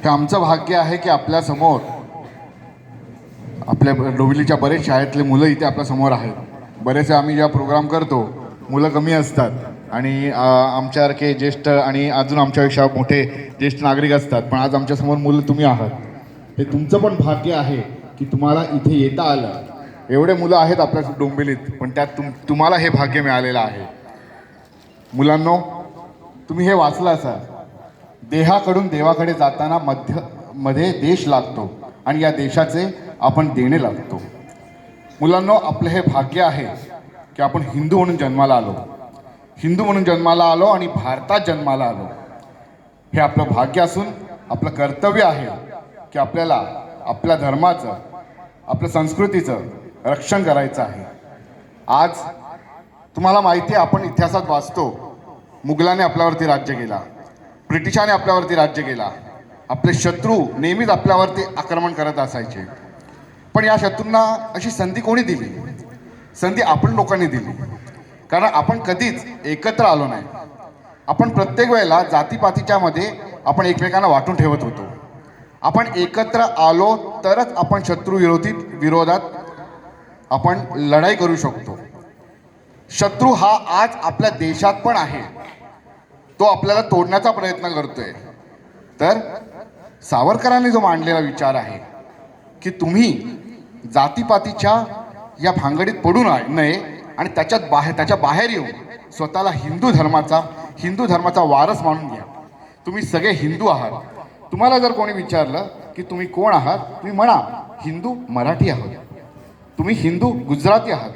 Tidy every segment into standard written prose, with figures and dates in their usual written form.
हे आमचं भाग्य आहे की आपल्या समोर आपल्या डोंबिवलीच्या बरेच शाळेतले मुलं इथे आपल्या समोर आहेत. बरेच आम्ही जेव्हा प्रोग्राम करतो मुलं कमी असतात आणि आमच्यासारखे ज्येष्ठ आणि अजून आमच्यापेक्षा मोठे ज्येष्ठ नागरिक असतात, पण आज आमच्यासमोर मुलं तुम्ही आहात. हे तुमचं पण भाग्य आहे की तुम्हाला इथे येता आलं. एवढे मुलं आहेत आपल्या डोंबिवलीत, पण त्यात तुम्हाला हे भाग्य मिळालेलं आहे. मुलांनो, तुम्ही हे वाचलं असाल, देहाकडून देवाकडे जाताना मध्ये देश लागतो आणि या देशाचे आपण देणे लागतो. मुलांनो, आपलं हे भाग्य आहे की आपण हिंदू म्हणून जन्माला आलो. हिंदू म्हणून जन्माला आलो आणि भारतात जन्माला आलो. हे आपलं भाग्य असून आपलं कर्तव्य आहे की आपल्याला आपल्या धर्माचं, आपल्या संस्कृतीचं रक्षण करायचं आहे. आज तुम्हाला माहिती आहे, आपण इतिहासात वाचतो, मुघलाने आपल्यावरती राज्य केला, ब्रिटिशाने आपल्यावरती राज्य केला. आपले शत्रू नेहमीच आपल्यावरती आक्रमण करत असायचे. पण या शत्रूंना अशी संधी कोणी दिली? संधी आपण लोकांनी दिली. कारण आपण कधीच एकत्र आलो नाही. आपण प्रत्येक वेळेला जातीपातीच्या मध्ये आपण एकमेकांना वाटून ठेवत होतो. आपण एकत्र आलो तरच आपण विरोधात आपण लढाई करू शकतो. शत्रू हा आज आपल्या देशात पण आहे. तो आपल्याला तोडण्याचा प्रयत्न करतोय. तर सावरकरांनी जो मांडलेला विचार आहे की तुम्ही जातीपातीच्या या भांगडीत पडू नये आणि त्याच्या बाहेर येऊन स्वतःला हिंदू धर्माचा वारस मानून घ्या. तुम्ही सगळे हिंदू आहात. तुम्हाला जर कोणी विचारलं की तुम्ही कोण आहात, तुम्ही म्हणा हिंदू मराठी आहात, तुम्ही हिंदू गुजराती आहात,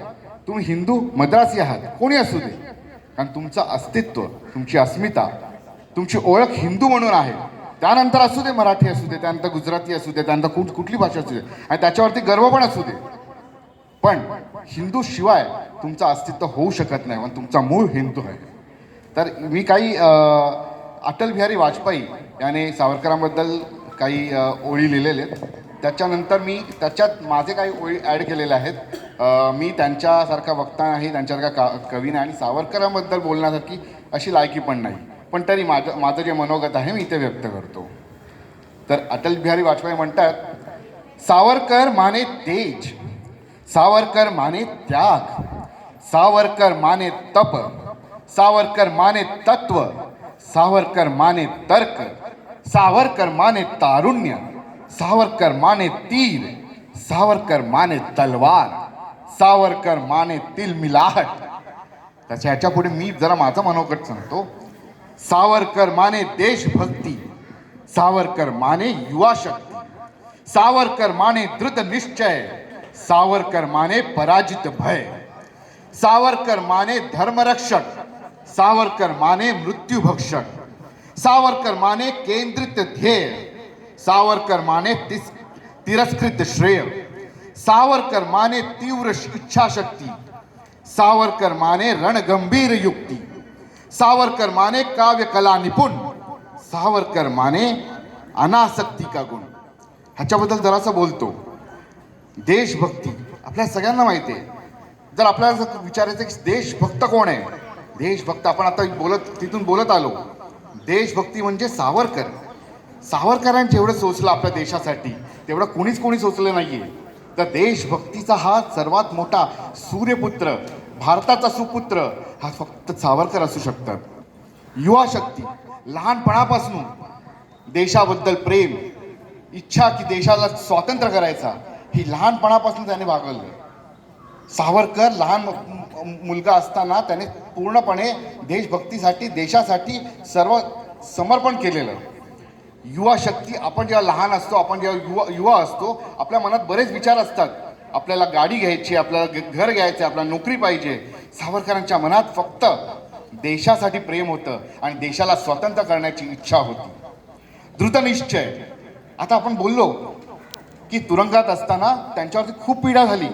तुम्ही हिंदू मद्रासी आहात, कोणी असू दे. कारण तुमचं अस्तित्व, तुमची अस्मिता, तुमची ओळख हिंदू म्हणून आहे. त्यानंतर असू दे मराठी असू दे, त्यानंतर गुजराती असू दे, त्यानंतर कुठली भाषा असू दे, आणि त्याच्यावरती गर्व पण असू दे. पण हिंदू शिवाय तुमचं अस्तित्व होऊ शकत नाही, पण तुमचा मूळ हिंदू आहे. तर मी काही अटल बिहारी वाजपेयी याने सावरकरांबद्दल काही ओळी लिहिलेल्या आहेत. त्याच्यानंतर मी त्याच्यात माझे काही ओळी ॲड केलेल्या आहेत. मी त्यांच्यासारखा वक्ता नाही, त्यांच्यासारखा कवी नाही आणि सावरकरांबद्दल बोलण्यासारखी अशी लायकी पण नाही. पण तरी माझं जे मनोगत आहे मी इथे व्यक्त करतो. तर अटल बिहारी वाजपेयी म्हणतात, सावरकर माने तेज, सावरकर माने त्याग, सावरकर माने तप, सावरकर माने तत्व, सावरकर माने तर्क, सावरकर माने तारुण्य, सावरकर माने तीर, सावरकर माने तलवार, सावरकर माने तिलमिलाहट. त्याच्या ह्याच्या पुढे मी जरा माझं मनोगत सांगतो. सावरकर माने देशभक्ती, सावरकर माने युवा शक्ती, सावरकर माने दृढ निश्चय, सावरकर माने पराजित भय, सावरकर माने धर्मरक्षक, सावरकर माने मृत्युभक्षक, सावरकर माने केंद्रित ध्येय, सावरकर माने तिरस्कृत श्रेय, सावरकर माने तीव्र इच्छाशक्ती, सावरकर माने रणगंभीर युक्ती, सावरकर माने काव्य कला निपुण, सावरकर माने अनासक्ती का गुण. ह्याच्याबद्दल जरासं बोलतो. देशभक्ती आपल्या सगळ्यांना माहिती आहे. जर आपल्याला विचारायचं की देशभक्त कोण आहे, देशभक्त आपण आता तिथून बोलत आलो. देशभक्ती म्हणजे सावरकर. सावरकरांनी जेवढं सोचलं आपल्या देशासाठी तेवढं कोणी सोचलं नाहीये. तर देशभक्तीचा हा सर्वात मोठा सूर्यपुत्र, भारताचा सुपुत्र हा फक्त सावरकर असू शकतात. युवा शक्ती, लहानपणापासून देशाबद्दल प्रेम, इच्छा की देशाला स्वातंत्र्य करायचा, ही लहानपणापासून त्याने बाळगली. सावरकर लहान मुलगा असताना त्याने पूर्णपणे देशभक्तीसाठी, देशासाठी सर्व समर्पण केलेलं. युवा शक्ती, आपण जेव्हा लहान असतो, आपण जेव्हा युवा असतो, आपल्या मनात बरेच विचार असतात. आपल्याला गाडी घ्यायची, आपल्याला घर घ्यायचं, आपल्याला नोकरी पाहिजे. सावरकरांच्या मनात फक्त देशासाठी प्रेम होतं आणि देशाला स्वतंत्र करण्याची इच्छा होती. दृढनिश्चय. आता आपण बोललो की तुरुंगात असताना त्यांच्यावरती खूप पीडा झाली.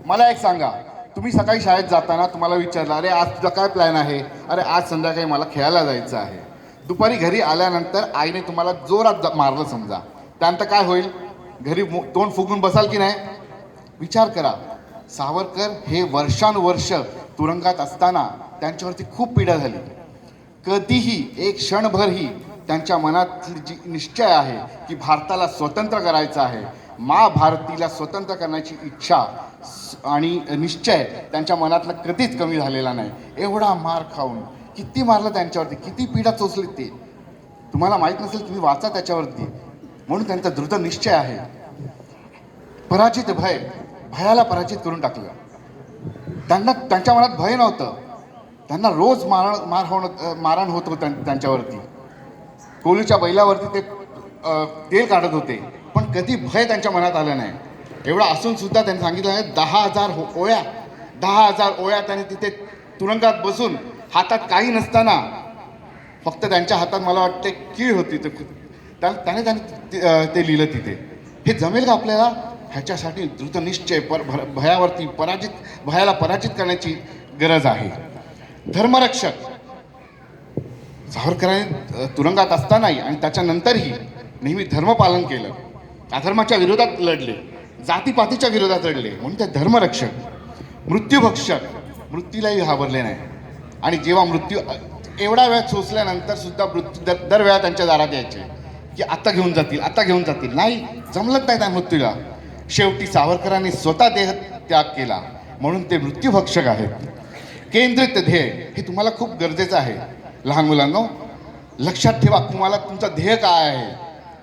मला एक सांगा, तुम्ही सकाळी शाळेत जाताना तुम्हाला विचारलं, अरे आज तुझा काय प्लॅन आहे? अरे आज संध्याकाळी मला खेळायला जायचं आहे. दुपारी घरी आल्यानंतर आईने तुम्हाला जोरात मारलं समजा, त्यानंतर काय होईल? घरी तोंड फुगून बसाल की नाही? विचार करा. सावरकर हे वर्षानुवर्ष तुरुंगात असताना त्यांच्यावरती खूप पीडा झाली. कधीही एक क्षणभरही त्यांच्या मनातली जी निश्चय आहे की भारताला स्वतंत्र करायचं आहे, भारतीला स्वतंत्र करण्याची इच्छा आणि निश्चय त्यांच्या मनातला कधीच कमी झालेला नाही. एवढा मार खाऊन किती मारलं त्यांच्यावरती, किती पीडा चोचली ते तुम्हाला माहीत नसेल, तुम्ही वाचा त्याच्यावरती. म्हणून त्यांचा दृढ निश्चय आहे. पराजित भयाला पराजित करून टाकलं. त्यांच्या मनात भय नव्हतं. त्यांना रोज मारहाण होत होतं त्यांच्यावरती. कोहलीच्या बैलावरती ते तेल काढत होते, पण कधी भय त्यांच्या मनात आलं नाही. एवढं असून सुद्धा त्यांनी सांगितलं आहे 10,000 ओळ्या त्यांनी तिथे तुरुंगात बसून हातात काही नसताना, फक्त त्यांच्या हातात मला वाटते कीळ होती, त्याने ते लिहिलं तिथे. हे जमेल का आपल्याला? ह्याच्यासाठी दृढनिश्चय भयाला पराजित करण्याची गरज आहे. धर्मरक्षक सावरकरांनी तुरुंगात असतानाही आणि त्याच्यानंतरही नेहमी धर्मपालन केलं. अधर्माच्या विरोधात लढले, जातीपातीच्या विरोधात लढले, म्हणून ते धर्मरक्षक. मृत्यूभक्षक, मृत्यूलाही घाबरले नाही. आणि जेव्हा मृत्यू एवढा वेळ सोसल्यानंतर सुद्धा मृत्यू दरवेळा त्यांच्या दारात यायचे की आता घेऊन जातील. नाही, जमलंच नाही त्या मृत्यूला. शेवटी सावरकरांनी स्वतः देह त्याग केला, म्हणून ते मृत्यूभक्षक आहेत. केंद्रित ध्येय हे तुम्हाला खूप गरजेचं आहे. लहान मुलांनो, लक्षात ठेवा, तुम्हाला तुमचं ध्येय काय आहे.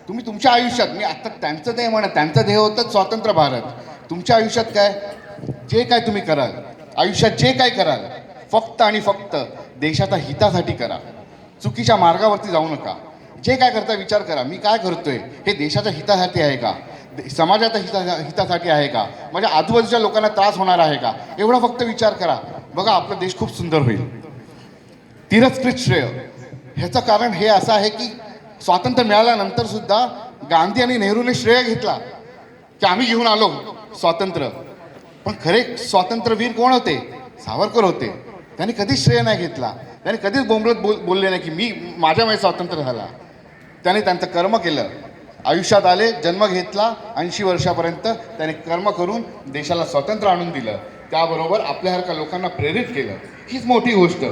तुम्ही तुमच्या आयुष्यात, मी आता त्यांचं ध्येय म्हणत, त्यांचं ध्येय होतं स्वतंत्र भारत. तुमच्या आयुष्यात काय, जे काय तुम्ही कराल, आयुष्यात जे काय कराल, फक्त आणि फक्त देशाच्या हितासाठी करा. चुकीच्या मार्गावरती जाऊ नका. जे काय करता विचार करा, मी काय करतोय हे देशाच्या हितासाठी आहे का, समाजाच्या हितासाठी आहे का, माझ्या आजूबाजूच्या लोकांना त्रास होणार आहे का, एवढा फक्त विचार करा. बघा, आपला देश खूप सुंदर होईल. तिरस्कृत श्रेय ह्याचं कारण हे असं आहे की स्वातंत्र्य मिळाल्यानंतर सुद्धा गांधी आणि नेहरूने श्रेय घेतला की आम्ही घेऊन आलो स्वातंत्र्य. पण खरे स्वातंत्र्यवीर कोण होते? सावरकर होते. त्यांनी कधीच श्रेय नाही घेतला. त्यांनी कधीच बोंबलत बोलले नाही की मी माझ्यामुळे स्वातंत्र्य झाला. त्याने त्यांचं कर्म केलं, आयुष्यात आले, जन्म घेतला, 80 वर्षापर्यंत त्याने कर्म करून देशाला स्वातंत्र्य आणून दिलं. त्याबरोबर आपल्यासारख्या लोकांना प्रेरित केलं. हीच मोठी गोष्ट.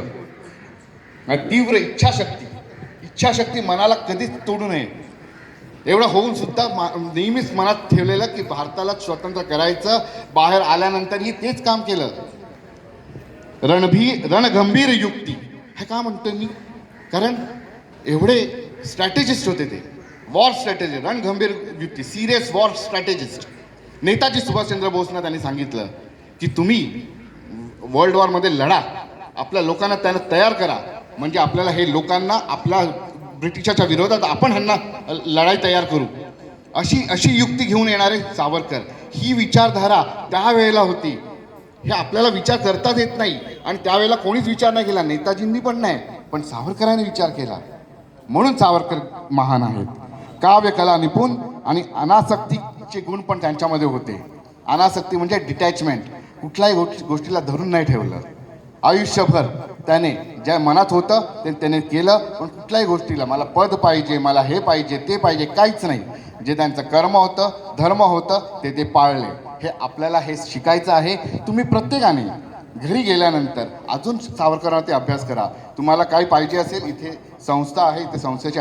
तीव्र इच्छाशक्ती मनाला कधीच तोडू नये. एवढं होऊन सुद्धा नेहमीच मनात ठेवलेलं की भारताला स्वतंत्र करायचं. बाहेर आल्यानंतरही तेच काम केलं. रणगंभीर युक्ती हे का म्हणतोय मी? कारण एवढे स्ट्रॅटेजिस्ट होते ते. वॉर स्ट्रॅटेजी, रणगंभीर युक्ती, serious war strategist. Netaji Subhashchandra बोसना त्यांनी सांगितलं की तुम्ही वर्ल्ड वॉरमध्ये लढा, आपल्या लोकांना त्यांना तयार करा, म्हणजे आपल्याला हे लोकांना आपल्या ब्रिटिशाच्या विरोधात आपण ह्यांना लढाई तयार करू. अशी युक्ती घेऊन येणारे सावरकर. ही विचारधारा त्यावेळेला होती. हे आपल्याला विचार करताच येत नाही आणि त्यावेळेला कोणीच विचार नाही केला. नेताजींनी पण नाही, पण सावरकरांनी विचार केला. म्हणून सावरकर महान आहेत. काव्य कला निपुण आणि अनासक्तीचे गुण पण त्यांच्यामध्ये होते. अनासक्ती म्हणजे डिटॅचमेंट, कुठल्याही गोष्टीला धरून नाही ठेवलं. आयुष्यभर त्याने ज्या मनात होतं ते त्याने केलं. पण कुठल्याही गोष्टीला मला पद पाहिजे, मला हे पाहिजे, ते पाहिजे, काहीच नाही. जे त्यांचं कर्म होतं, धर्म होतं, ते पाळले. हे आपल्याला हे शिकायचं आहे. तुम्ही प्रत्येकाने घरी गेल्यानंतर अजून सावरकरांवरती अभ्यास करा. तुम्हाला काय पाहिजे असेल, इथे संस्था आहे, इथे संस्थेचे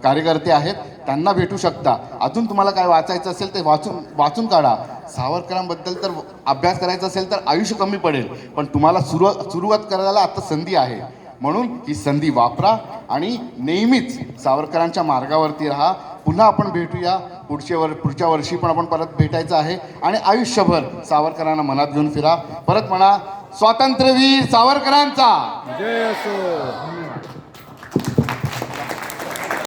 कार्यकर्ते आहेत, त्यांना भेटू शकता. अजून तुम्हाला काय वाचायचं असेल ते वाचून काढा. सावरकरांबद्दल तर अभ्यास करायचा असेल तर आयुष्य कमी पडेल, पण तुम्हाला सुरुवात करायला आता संधी आहे. म्हणून ही संधी वापरा आणि नेहमीच सावरकरांच्या मार्गावरती राहा. पुन्हा आपण भेटूया. पुढच्या वर्षी पण आपण परत भेटायचं आहे आणि आयुष्यभर सावरकरांना मनात घेऊन फिरा. परत म्हणा, स्वातंत्र्यवीर सावरकरांचा जय असो.